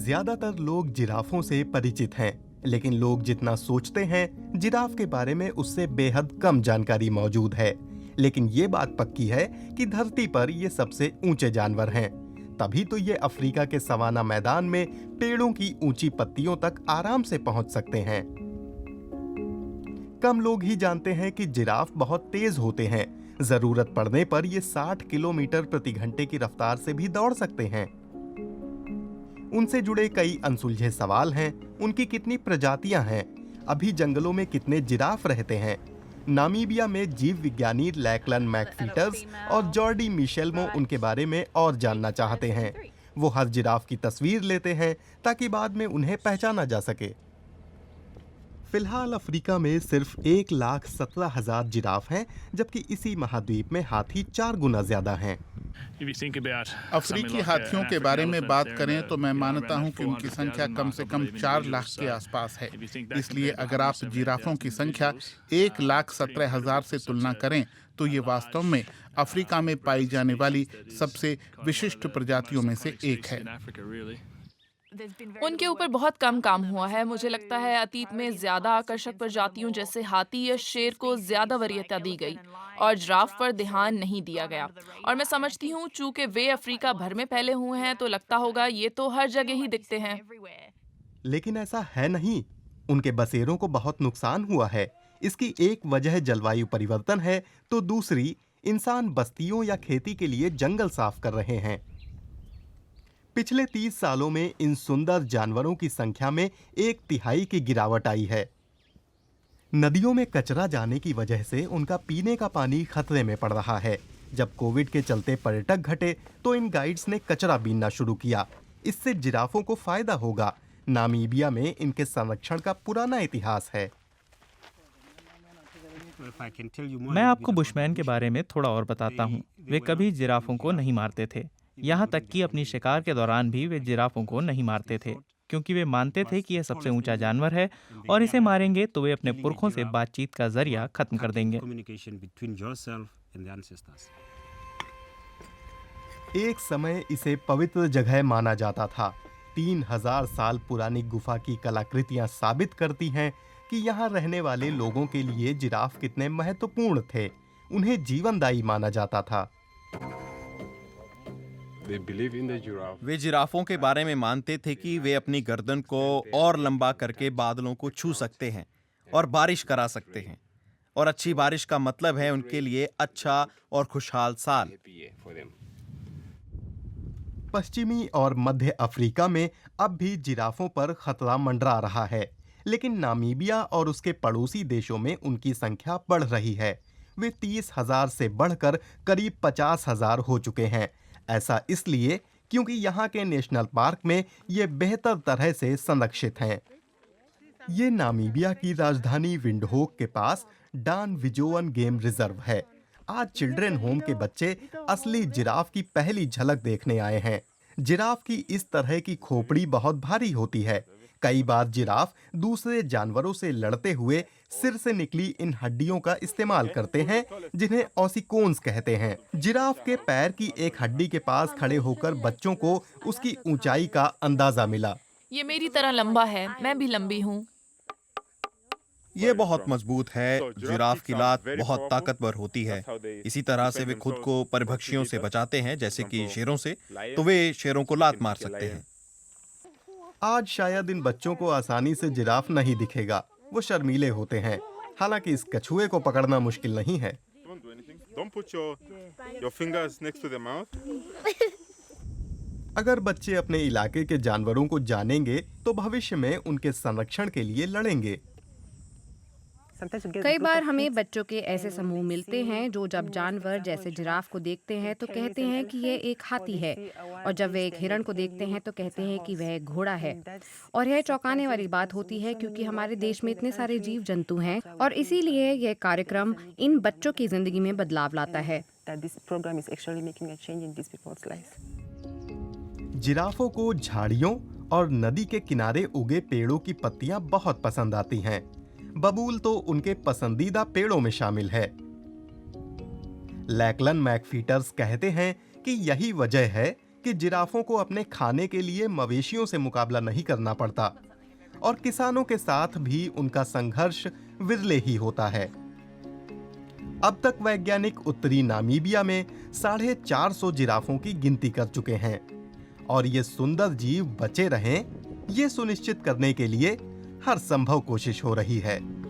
ज्यादातर लोग जिराफों से परिचित हैं, लेकिन लोग जितना सोचते हैं जिराफ के बारे में उससे बेहद कम जानकारी मौजूद है। लेकिन ये बात पक्की है कि धरती पर ये सबसे ऊंचे जानवर हैं। तभी तो ये अफ्रीका के सवाना मैदान में पेड़ों की ऊंची पत्तियों तक आराम से पहुंच सकते हैं। कम लोग ही जानते हैं कि जिराफ बहुत तेज होते हैं। जरूरत पड़ने पर ये 60 किलोमीटर प्रति घंटे की रफ्तार से भी दौड़ सकते हैं। उनसे जुड़े कई अनसुलझे सवाल हैं। उनकी कितनी प्रजातियां हैं? अभी जंगलों में कितने जिराफ रहते हैं? नामीबिया में जीव विज्ञानी लैकलन मैकफीटर्स और जॉर्डी मिशेल्मो उनके बारे में और जानना चाहते हैं। वो हर जिराफ की तस्वीर लेते हैं ताकि बाद में उन्हें पहचाना जा सके। फिलहाल अफ्रीका में सिर्फ 1,17,000 जिराफ हैं, जबकि इसी महाद्वीप में हाथी 4 गुना ज्यादा हैं। अफ्रीकी हाथियों के बारे में बात करें तो मैं मानता हूं कि उनकी संख्या कम से कम 4 लाख के आसपास है। इसलिए अगर आप जिराफों की संख्या 1,17,000 से तुलना करें तो ये वास्तव में अफ्रीका में पाई जाने वाली सबसे विशिष्ट प्रजातियों में से एक है। उनके ऊपर बहुत कम काम हुआ है। मुझे लगता है अतीत में ज्यादा आकर्षक प्रजातियों जैसे हाथी या शेर को ज्यादा वरीयता दी गई और जिराफ पर ध्यान नहीं दिया गया। और मैं समझती हूँ चूंकि वे अफ्रीका भर में फैले हुए हैं तो लगता होगा ये तो हर जगह ही दिखते हैं। लेकिन ऐसा है नहीं। उनके बसेरों को बहुत नुकसान हुआ है। इसकी एक वजह जलवायु परिवर्तन है तो दूसरी इंसान बस्तियों या खेती के लिए जंगल साफ कर रहे हैं। पिछले 30 सालों में इन सुंदर जानवरों की संख्या में 1/3 की गिरावट आई है। नदियों में कचरा जाने की वजह से उनका पीने का पानी खतरे में पड़ रहा है। जब कोविड के चलते पर्यटक घटे तो इन गाइड्स ने कचरा बीनना शुरू किया। इससे जिराफों को फायदा होगा। नामीबिया में इनके संरक्षण का पुराना इतिहास है। मैं आपको बुशमैन के बारे में थोड़ा और बताता हूँ। वे कभी जिराफों को नहीं मारते थे। यहाँ तक कि अपनी शिकार के दौरान भी वे जिराफों को नहीं मारते थे, क्योंकि वे मानते थे कि यह सबसे ऊंचा जानवर है और इसे मारेंगे तो वे अपने पुरखों से बातचीत का जरिया खत्म कर देंगे। एक समय इसे पवित्र जगह माना जाता था। 3000 साल पुरानी गुफा की कलाकृतियां साबित करती हैं कि यहाँ रहने वाले लोगों के लिए जिराफ कितने महत्वपूर्ण थे। उन्हें जीवनदायी माना जाता था। वे जिराफों के बारे में मानते थे कि वे अपनी गर्दन को और लंबा करके बादलों को छू सकते हैं और बारिश करा सकते हैं। और अच्छी बारिश का मतलब है उनके लिए अच्छा और खुशहाल साल। पश्चिमी और मध्य अफ्रीका में अब भी जिराफों पर खतरा मंडरा रहा है, लेकिन नामीबिया और उसके पड़ोसी देशों में उनकी संख्या बढ़ रही है। वे 30,000 से बढ़कर करीब 50,000 हो चुके हैं। ऐसा इसलिए क्योंकि यहाँ के नेशनल पार्क में ये बेहतर तरह से संरक्षित हैं। ये नामीबिया की राजधानी विंडहोक के पास डान विजोवन गेम रिजर्व है। आज चिल्ड्रन होम के बच्चे असली जिराफ की पहली झलक देखने आए हैं। जिराफ की इस तरह की खोपड़ी बहुत भारी होती है। कई बार जिराफ दूसरे जानवरों से लड़ते हुए सिर से निकली इन हड्डियों का इस्तेमाल करते हैं, जिन्हें ऑसिकोन्स कहते हैं। जिराफ के पैर की एक हड्डी के पास खड़े होकर बच्चों को उसकी ऊंचाई का अंदाजा मिला। ये मेरी तरह लंबा है, मैं भी लंबी हूँ। ये बहुत मजबूत है। जिराफ की लात बहुत ताकतवर होती है। इसी तरह से वे खुद को परभक्षियों से बचाते हैं, जैसे कि शेरों से। तो वे शेरों को लात मार सकते हैं। आज शायद इन बच्चों को आसानी से जिराफ नहीं दिखेगा। वो शर्मीले होते हैं। हालांकि इस कछुए को पकड़ना मुश्किल नहीं है। अगर बच्चे अपने इलाके के जानवरों को जानेंगे तो भविष्य में उनके संरक्षण के लिए लड़ेंगे। कई बार हमें बच्चों के ऐसे समूह मिलते हैं जो जब जानवर जैसे जिराफ को देखते हैं तो कहते हैं कि यह एक हाथी है, और जब वे एक हिरण को देखते हैं तो कहते हैं कि वह एक घोड़ा है। और यह चौंकाने वाली बात होती है क्योंकि हमारे देश में इतने सारे जीव जंतु हैं, और इसीलिए यह कार्यक्रम इन बच्चों की जिंदगी में बदलाव लाता है। जिराफों को झाड़ियों और नदी के किनारे उगे पेड़ों की पत्तियां बहुत पसंद आती हैं। बबूल तो उनके पसंदीदा पेड़ों में शामिल है। लैकलन मैकफीटर्स कहते हैं कि यही वजह है कि जिराफों को अपने खाने के लिए मवेशियों से मुकाबला नहीं करना पड़ता और किसानों के साथ भी उनका संघर्ष विरले ही होता है। अब तक वैज्ञानिक उत्तरी नामीबिया में 450 जिराफों की गिनती कर चुके हैं और ये सुंदर जीव बचे रहें, ये सुनिश्चित करने के लिए हर संभव कोशिश हो रही है।